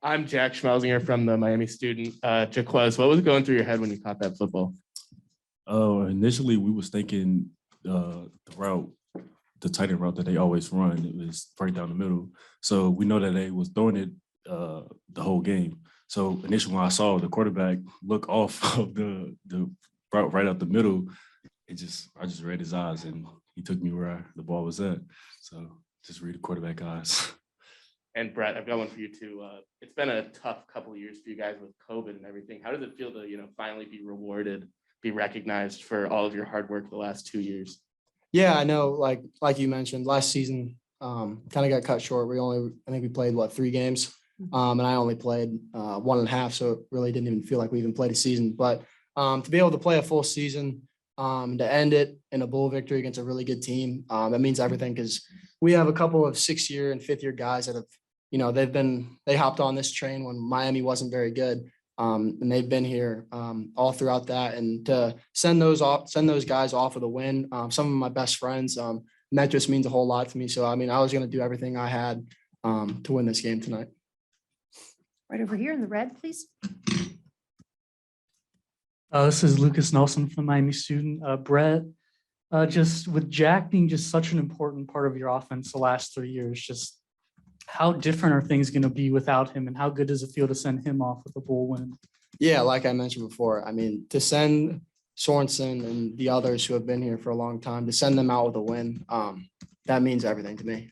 I'm Jaques from the Miami student. Jaques, what was going through your head when you caught that football? Initially, we was thinking the route, the tight end route that they always run. It was right down the middle. So we know that they was throwing it the whole game. So initially, when I saw the quarterback look off of the route right up the middle, I just read his eyes and he took me where the ball was at. So just read the quarterback eyes. And Brett, I've got one for you too. It's been a tough couple of years for you guys with COVID and everything. How does it feel to, finally be rewarded, be recognized for all of your hard work the last 2 years? Yeah, I know. Like you mentioned, last season kind of got cut short. I think we played 3 games, and I only played 1.5, so it really didn't even feel like we even played a season. But to be able to play a full season, to end it in a bowl victory against a really good team, that means everything because we have a couple of 6-year and 5th-year guys that have, they hopped on this train when Miami wasn't very good. And they've been here all throughout that, and to send those guys off with a win. Some of my best friends, and that just means a whole lot to me. So I was going to do everything I had to win this game tonight. Right over here in the red, please. This is Lucas Nelson from Miami student. Brett, just with Jack being just such an important part of your offense the last 3 years, just how different are things going to be without him, and how good does it feel to send him off with a bowl win? Yeah, like I mentioned before, to send Sorensen and the others who have been here for a long time, to send them out with a win, that means everything to me.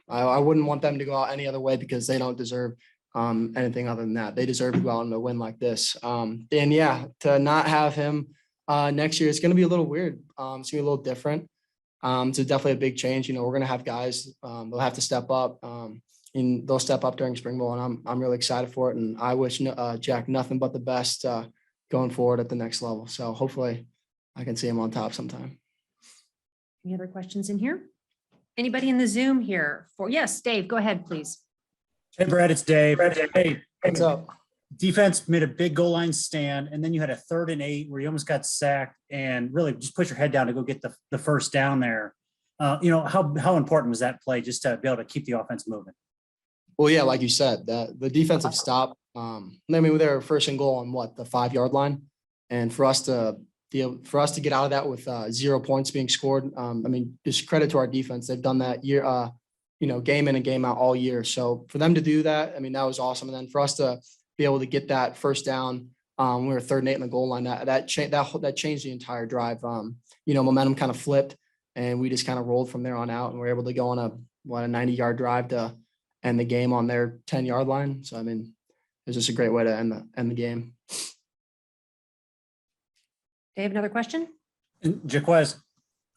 I wouldn't want them to go out any other way because they don't deserve anything other than that. They deserve to go out on a win like this. And yeah, to not have him next year, it's going to be a little weird. It's going to be a little different. It's definitely a big change. We're going to have guys, they'll have to step up. And they'll step up during spring ball, and I'm really excited for it. And I wish Jack nothing but the best going forward at the next level. So hopefully I can see him on top sometime. Any other questions in here? Anybody in the Zoom here? Yes, Dave, go ahead, please. Hey, Brett, it's Dave. Hey, What's up? Defense made a big goal line stand, and then you had a 3rd and 8 where you almost got sacked and really just put your head down to go get the first down there. How important was that play just to be able to keep the offense moving? Well, yeah, like you said, that the defensive stop. They were first and goal on the 5-yard line, and for us to get out of that with 0 points being scored. Just credit to our defense. They've done that year, game in and game out all year. So for them to do that, that was awesome. And then for us to be able to get that first down, we were 3rd and 8 in the goal line. That changed the entire drive. Momentum kind of flipped, and we just kind of rolled from there on out, and we're able to go on a 90-yard drive to end the game on their 10-yard line. So, it was just a great way to end the game. Dave, another question? And Jaques,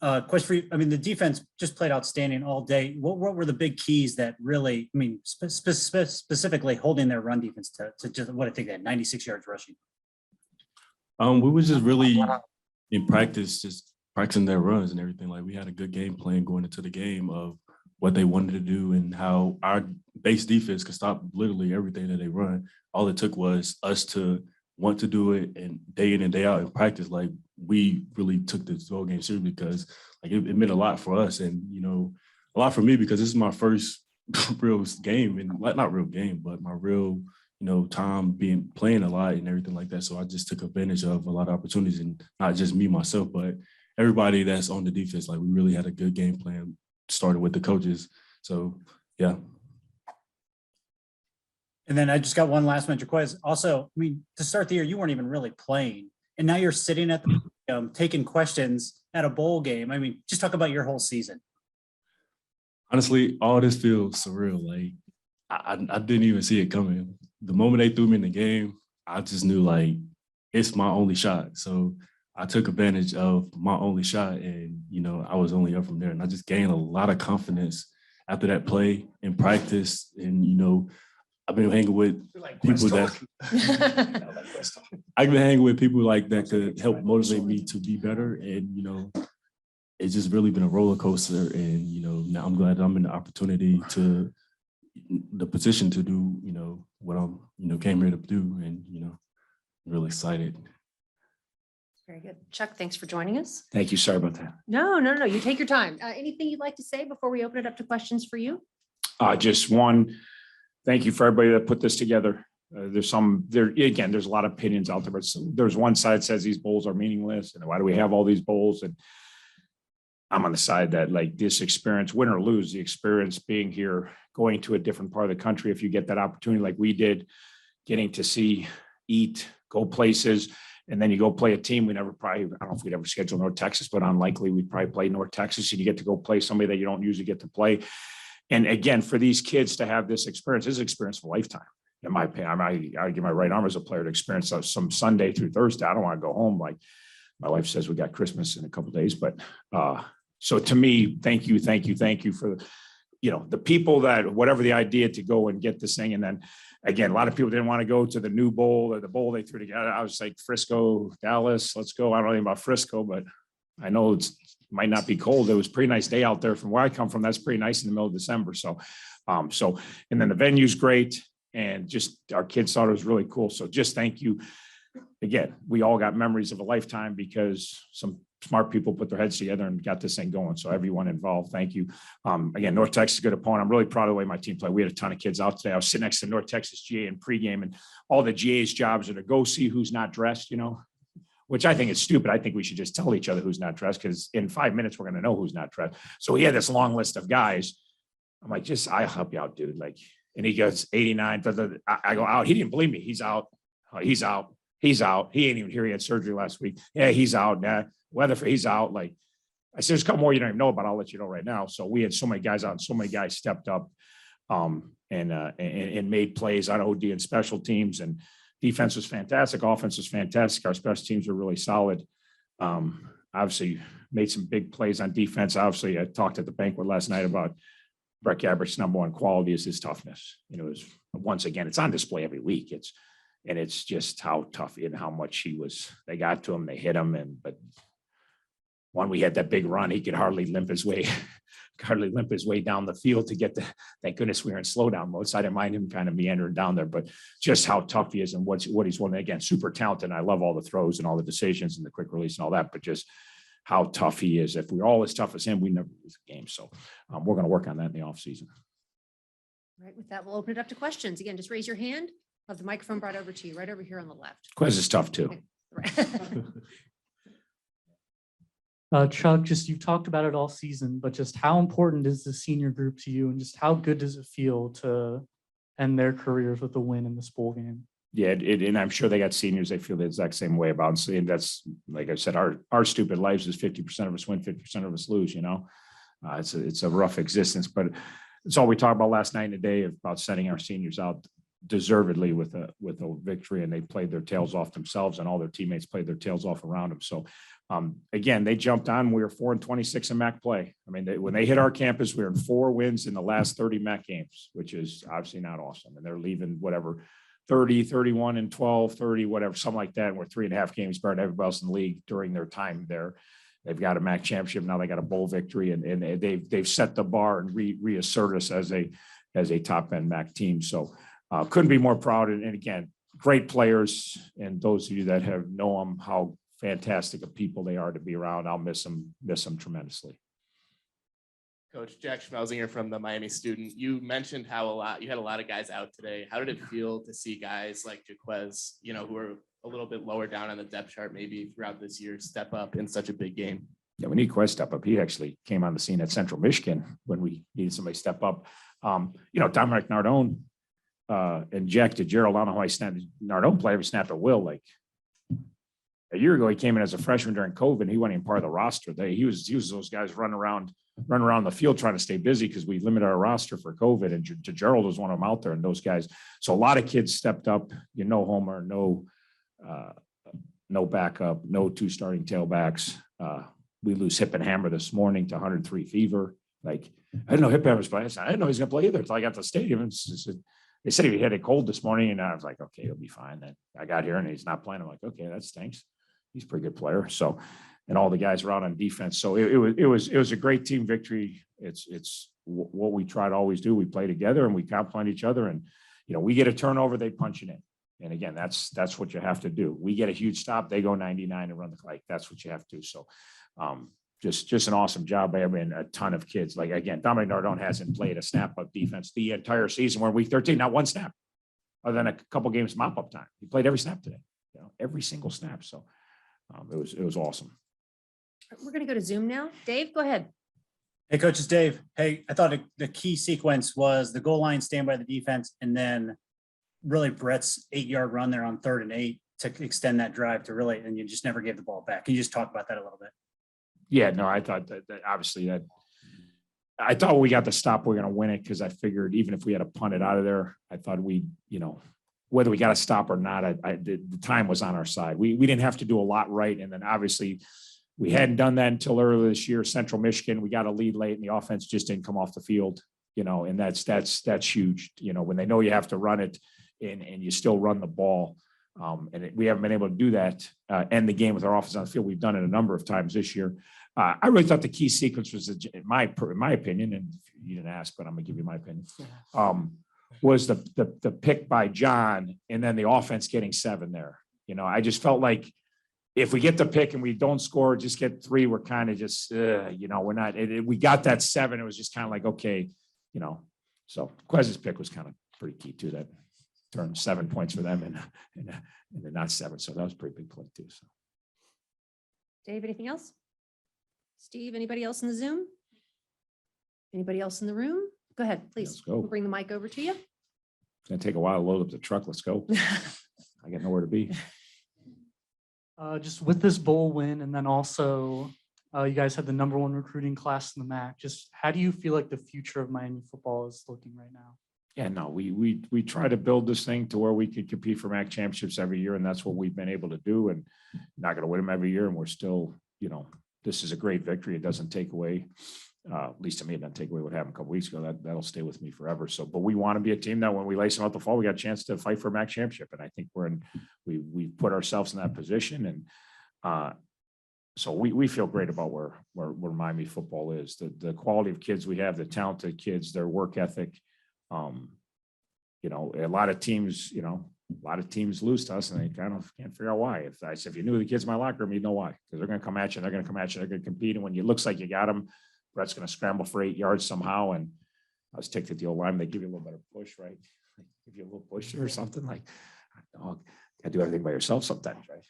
question for you. The defense just played outstanding all day. What were the big keys that really, specifically holding their run defense to just what I think they had 96 yards rushing? We was just really in practice, just practicing their runs and everything. Like, we had a good game plan going into the game of what they wanted to do and how our base defense could stop literally everything that they run. All it took was us to want to do it, and day in and day out in practice, like, we really took this whole game seriously because it meant a lot for us, and a lot for me because this is my first real game, and not real game, but my real time playing a lot and everything like that. So I just took advantage of a lot of opportunities, and not just me myself, but everybody that's on the defense. Like, we really had a good game plan, started with the coaches. So yeah. And then I just got one last one, Jaques. Also, to start the year, you weren't even really playing, and now you're sitting at the taking questions at a bowl game. Just talk about your whole season. Honestly, all this feels surreal. Like, I didn't even see it coming. The moment they threw me in the game, I just knew, like, it's my only shot. So I took advantage of my only shot, and I was only up from there. And I just gained a lot of confidence after that play in practice. And I've been hanging with people I've been hanging with people like that could help motivate me to be better. And it's just really been a roller coaster. And now I'm glad I'm in the position to do what I'm came here to do, and I'm really excited. Very good. Chuck, thanks for joining us. Thank you. Sorry about that. No. You take your time. Anything you'd like to say before we open it up to questions for you? Just one, thank you for everybody that put this together. There's a lot of opinions out there, but there's one side that says these bowls are meaningless and why do we have all these bowls? And I'm on the side that like this experience, win or lose, the experience being here, going to a different part of the country, if you get that opportunity like we did, getting to see, eat, go places, and then you go play a team. I don't know if we'd ever schedule North Texas, but unlikely we'd probably play North Texas and you get to go play somebody that you don't usually get to play. And again, for these kids to have this experience is an experience of a lifetime. In my opinion, I give my right arm as a player to experience some Sunday through Thursday. I don't want to go home. Like my wife says, we got Christmas in a couple of days, but so to me, thank you for, the people that, whatever the idea to go and get this thing. And then again, a lot of people didn't want to go to the new bowl or the bowl they threw together. I was like, Frisco, Dallas, let's go. I don't know anything about Frisco, but I know it might not be cold. It was a pretty nice day out there from where I come from. That's pretty nice in the middle of December. So, and then the venue's great. And just our kids thought it was really cool. So just thank you. Again, we all got memories of a lifetime because some smart people put their heads together and got this thing going. So everyone involved, thank you. Again, North Texas is a good opponent. I'm really proud of the way my team played. We had a ton of kids out today. I was sitting next to North Texas GA in pregame, and all the GA's jobs are to go see who's not dressed, which I think is stupid. I think we should just tell each other who's not dressed because in 5 minutes, we're going to know who's not dressed. So he had this long list of guys. I'm like, I'll help you out, dude. Like, and he goes 89. I go out. He didn't believe me. He's out. He's out. He's out. He ain't even here. He had surgery last week. Yeah, he's out. Yeah, Weatherford, he's out. Like I said, there's a couple more you don't even know about. I'll let you know right now. So we had so many guys out, and so many guys stepped up and made plays on OD and special teams. And defense was fantastic. Offense was fantastic. Our special teams were really solid. Obviously, made some big plays on defense. Obviously, I talked at the banquet last night about Brett Gabbert's number one quality is his toughness. Once again, it's on display every week. It's just how tough and how much they got to him, they hit him. But when we had that big run, he could hardly limp his way down the field to get thank goodness we were in slow down mode. So I didn't mind him kind of meandering down there, but just how tough he is and what he's willing. Again, super talented. And I love all the throws and all the decisions and the quick release and all that, but just how tough he is. If we're all as tough as him, we never lose a game. So we're going to work on that in the offseason. All right, with that, we'll open it up to questions. Again, just raise your hand. I'll have the microphone brought over to you, right over here on the left. Quiz is tough too. Chuck, just you talked about it all season, but just how important is the senior group to you, and just how good does it feel to end their careers with a win in this bowl game? Yeah, and I'm sure they got seniors. They feel the exact same way about it. And that's, like I said, our stupid lives is 50% of us win, 50% of us lose. It's a rough existence, but it's all we talked about last night and today about sending our seniors out deservedly with a victory, and they played their tails off themselves, and all their teammates played their tails off around them. So again, they jumped on. We were 4-26 in MAC play. I mean, when they hit our campus, we were in 4 wins in the last 30 MAC games, which is obviously not awesome. And they're leaving 30, 31 and 12, 30, whatever, something like that. And we're 3.5 games better than everybody else in the league during their time there. They've got a MAC championship. Now they got a bowl victory, and they've set the bar and reassert us as a top end MAC team. So couldn't be more proud. And again, great players. And those of you that have known them, how fantastic of people they are to be around. I'll miss them tremendously. Coach Jaques Schmelzinger from the Miami Student. You mentioned how you had a lot of guys out today. How did it feel to see guys like Jaques, who are a little bit lower down on the depth chart, maybe throughout this year, step up in such a big game? Yeah, we need Quest step up. He actually came on the scene at Central Michigan when we needed somebody to step up. Dominic Nardone and Jack DeGerald, I don't know how I snapped. Nardone player ever snapped a will. Like a year ago, he came in as a freshman during COVID. He wasn't even part of the roster. He was those guys running around the field trying to stay busy because we limited our roster for COVID. And DeGerald was one of them out there, and those guys. So a lot of kids stepped up. Homer, no backup, no 2 starting tailbacks. We lose Hip and Hammer this morning to 103 fever. Like, I didn't know Hip Hammer's playing. I didn't know he's going to play either until I got to the stadium. They said he had a cold this morning, and I was like, okay, he'll be fine. Then I got here and he's not playing. I'm like, okay, that stinks. He's a pretty good player. So, and all the guys were out on defense. So it was a great team victory. It's what we try to always do. We play together and we complement each other. And we get a turnover, they punch it in. And again, that's what you have to do. We get a huge stop, they go 99 and run the clock. That's what you have to do. So just an awesome job by a ton of kids. Like, again, Dominic Nardone hasn't played a snap of defense the entire season. We're in week 13, not one snap, other than a couple games mop up time. He played every snap today, every single snap. So it was awesome. We're going to go to Zoom now. Dave, go ahead. Hey, Coach, it's Dave. Hey, I thought the key sequence was the goal line, stand by the defense, and then really Brett's 8-yard run there on 3rd and 8 to extend that drive to really, and you just never gave the ball back. Can you just talk about that a little bit? Yeah, no, I thought that obviously that I thought we got the stop, we're going to win it, because I figured even if we had to punt it out of there, I thought we, whether we got to stop or not, the time was on our side. We didn't have to do a lot right. And then obviously we hadn't done that until earlier this year. Central Michigan, we got a lead late and the offense just didn't come off the field, and that's huge, when they know you have to run it and you still run the ball. We haven't been able to do that, end the game with our offense on the field. We've done it a number of times this year. I really thought the key sequence was, in my opinion, and you didn't ask, but I'm gonna give you my opinion, was the pick by John and then the offense getting 7 there. I just felt like if we get the pick and we don't score, just get 3, we're kind of just, we're not, we got that 7. It was just kind of like, okay, so Quez's pick was kind of pretty key to that. Turned 7 points for them and they're not 7. So that was a pretty big play too. So. Dave, anything else? Steve, anybody else in the Zoom? Anybody else in the room? Go ahead, please. Let's go. We'll bring the mic over to you. It's gonna take a while to load up the truck. Let's go. I got nowhere to be. Just with this bowl win, and then also you guys had the #1 recruiting class in the MAC. Just how do you feel like the future of Miami football is looking right now? Yeah, no, we try to build this thing to where we could compete for MAC championships every year, and that's what we've been able to do. And not going to win them every year, and we're still, this is a great victory. It doesn't take away, at least to me, it doesn't take away what happened a couple weeks ago. That'll stay with me forever. So, but we want to be a team that when we lace them out the fall, we got a chance to fight for a MAC championship, and I think we've put ourselves in that position, and so we feel great about where Miami football is. The quality of kids we have, the talented kids, their work ethic. A lot of teams lose to us, and they kind of can't figure out why. If you knew the kids in my locker room, you'd know why, because they're going to come at you, they're going to compete. And when it looks like you got them, Brett's going to scramble for 8 yards somehow. And I was ticked at the old line. They give you a little bit of push, right? Give you a little push or something like, got to do everything by yourself sometimes, right?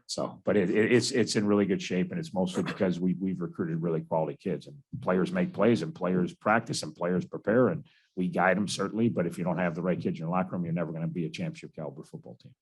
So, but it's in really good shape, and it's mostly because we've recruited really quality kids, and players make plays, and players practice, and players prepare, and we guide them certainly. But if you don't have the right kids in your locker room, you're never going to be a championship caliber football team.